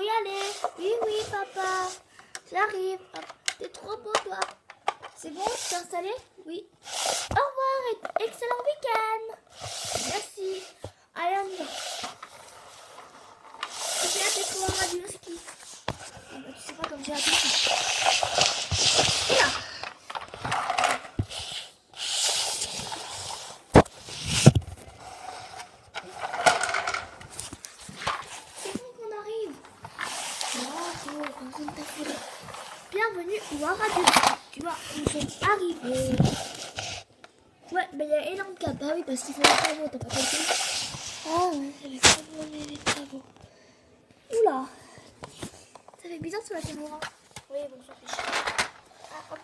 y aller. Oui, oui, papa. J'arrive. T'es trop beau, toi. C'est bon, tu t'es installé? Oui. Au revoir et excellent week-end. Merci. Allez, on y va. J'ai hâte d'être au radio ski. Ah bah, tu sais pas comme j'ai hâte aussi. Oula. C'est bon qu'on arrive. Bravo, on s'est installé. Bienvenue au radio. Tu vois, nous sommes arrivés. Ouais, mais il y a énorme cap. Ah oui, parce qu'il faut les travaux, t'as pas compris? Ah ouais, c'est les travaux, les travaux. Oula. Ça fait bizarre sur la caméra. Oui, bon, on s'en fiche. Ah, hop.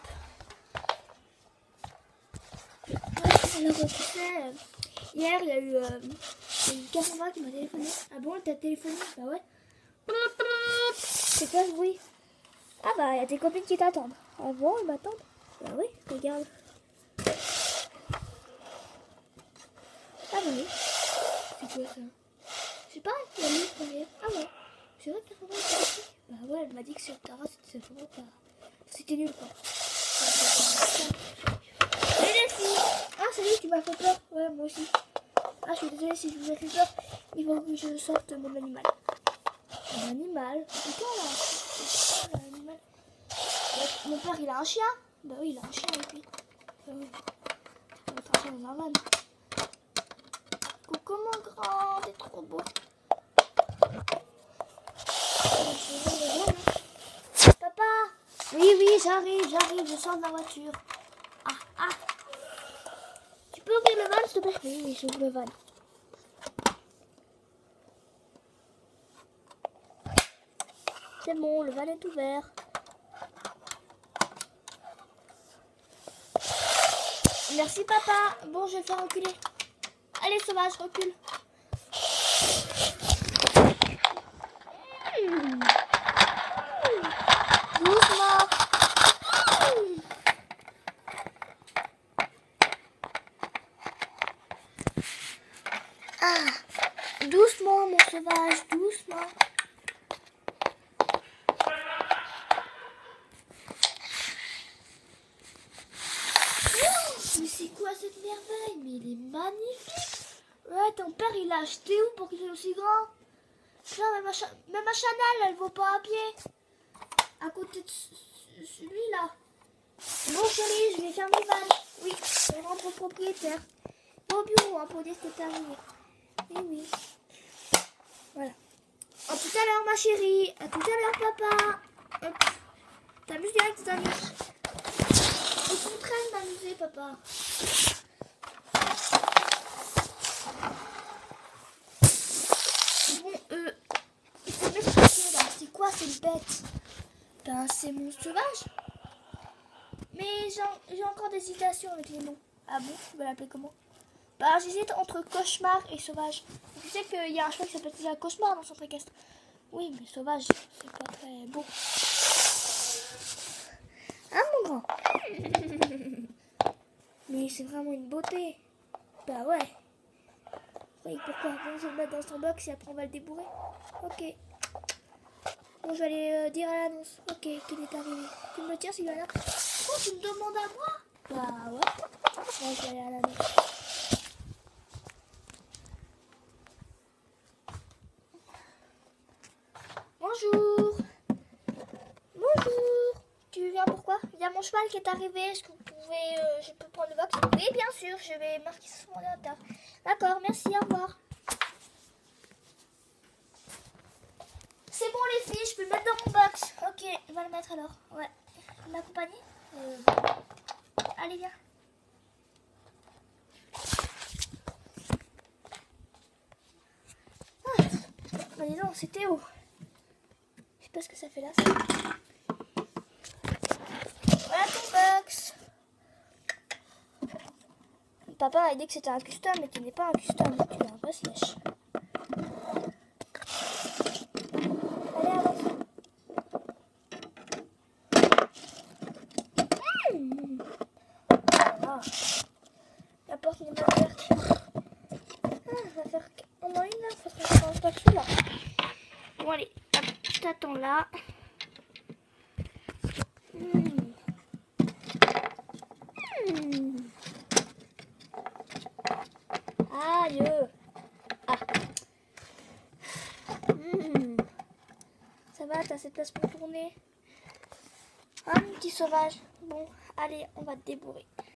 Ouais, alors, tu sais, hier, il y a eu une caméra qui m'a téléphoné. Ah bon, t'as téléphoné? Bah ouais. C'est quoi ce bruit? Ah bah, il y a tes copines qui t'attendent. Ah bon, elles m'attendent? Bah oui, regarde. Ah bah oui. C'est quoi ça? Je sais pas, il y a mis derrière. Ah ouais. C'est vrai que la caméra était ici. Bah ouais, elle m'a dit que sur Tara, c'était vraiment pas... C'était nul quoi. Salut les filles. Ah salut, tu m'as fait peur. Ouais, moi aussi. Ah, je suis désolée si je vous ai fait peur. Il faut que je sorte mon animal. Mon animal? C'est quoi là? C'est quoi l'animal? Mon père il a un chien? Bah oui, il a un chien et puis. Bah oui. Ça va être un chien dans un van. Coucou mon grand, t'es trop beau. Papa! Oui, oui, j'arrive, je sors de la voiture. Ah. Tu peux ouvrir le van s'il te plaît? Oui, j'ouvre le van. C'est bon, le van est ouvert. Merci papa. Bon, je vais le faire reculer. Allez sauvage, recule. Doucement. Ah, doucement mon sauvage, doucement. Mais c'est quoi cette merveille? Mais il est magnifique. Ouais, ton père il l'a acheté où pour qu'il soit aussi grand? Là, même à Chanel, elle vaut pas à pied. À côté de celui-là. Bon chérie, je vais faire mes vannes. Oui, je rentre au propriétaire. Au bureau, hein, pour dire que t'es arrivé. Oui. Voilà. À tout à l'heure ma chérie. À tout à l'heure papa. Hop. T'amuses bien avec tes amis. Ils sont en train de m'amuser papa. Bon, il faut m'expliquer là. C'est quoi cette bête? Ben c'est mon sauvage. Mais j'ai encore des hésitations avec les noms. Ah bon? Tu vas l'appeler comment? Bah j'hésite entre cauchemar et sauvage. Tu sais qu'il y a un cheval qui s'appelle déjà cauchemar dans son équestre. Oui, mais sauvage, c'est pas très beau. Hein mon grand? Mais c'est vraiment une beauté. Bah ouais. Oui, pourquoi? Bon, je vais le mettre dans son box et après on va le débourrer. Ok. Bon, je vais aller dire à l'annonce. Ok, qu'il est arrivé. Tu me tires, Sylvana? Oh, tu me demandes à moi? Bah ouais. Bon, je vais aller à l'annonce. Bonjour. Bonjour. Tu viens pourquoi? Il y a mon cheval qui est arrivé. Est-ce que vous pouvez... je peux prendre le box? Oui, bien sûr. Je vais marquer sur mon ordinateur. D'accord, merci. Au revoir. C'est bon les filles, je peux le mettre dans mon box. Ok, on va le mettre alors. Ouais. Vous m'accompagnez? Allez, viens. Ah, bah dis donc, c'est Théo. Je sais pas ce que ça fait là. Ça. Voilà ton box. Papa a dit que c'était un custom, mais tu n'es pas un custom. Tu es un vrai sèche. Allez, avance. Voilà. La porte n'est pas ouverte. Ah, ça va faire au moins une heure parce que je pense pas que je suis là. Bon, allez. Hop. je t'attends là. Aïe. Ah. Ça va, t'as cette place pour tourner? Hein, mon petit sauvage? Bon, allez, on va te débourrer.